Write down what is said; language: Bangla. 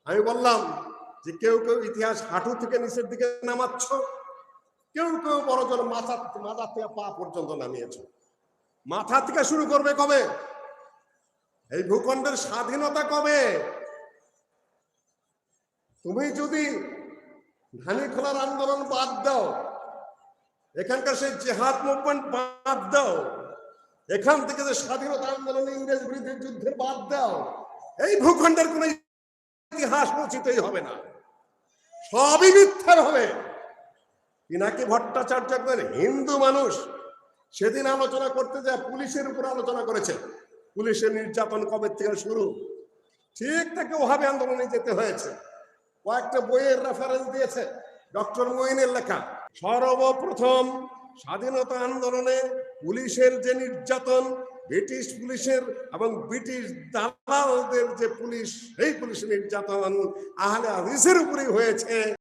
আমি বললাম যে কেউ কেউ ইতিহাস হাঁটু থেকে নিচের দিকে নামাচ্ছ, কেউ কেউ বড়জন মাথা থেকে পা পর্যন্ত নামিয়েছ। মাথা থেকে শুরু করবে কবে? এই ভূখণ্ডের স্বাধীনতা কবে? তুমি যদি ধানি খোলার আন্দোলন বাদ দাও, এখানকার সেই জেহাদ মুভমেন্ট বাদ দাও, এখান থেকে যে স্বাধীনতা আন্দোলন ইংরেজ বিরোধী যুদ্ধের বাদ দাও, এই ভূখণ্ডের কোন ইতিহাস রচিতই হবে না, সবই মিথ্যার হবে। পিনাকি ভট্টাচার্য একজন হিন্দু মানুষ, সেদিন আলোচনা করতে যায় পুলিশের উপর আলোচনা করেছে। পুলিশের নির্যাতন কবে থেকে শুরু, ঠিক তাকে ওহাবি আন্দোলনে যেতে হয়েছে। কয়েকটা বইয়ের রেফারেন্স দিয়েছে, ডক্টর মঈনের লেখা। সর্বপ্রথম স্বাধীনতা আন্দোলনে পুলিশের যে নির্যাতন, ব্রিটিশ পুলিশের এবং ব্রিটিশ দালালদের যে পুলিশ, সেই পুলিশের নির্যাতন আহলে হাদিসের উপরেই হয়েছে।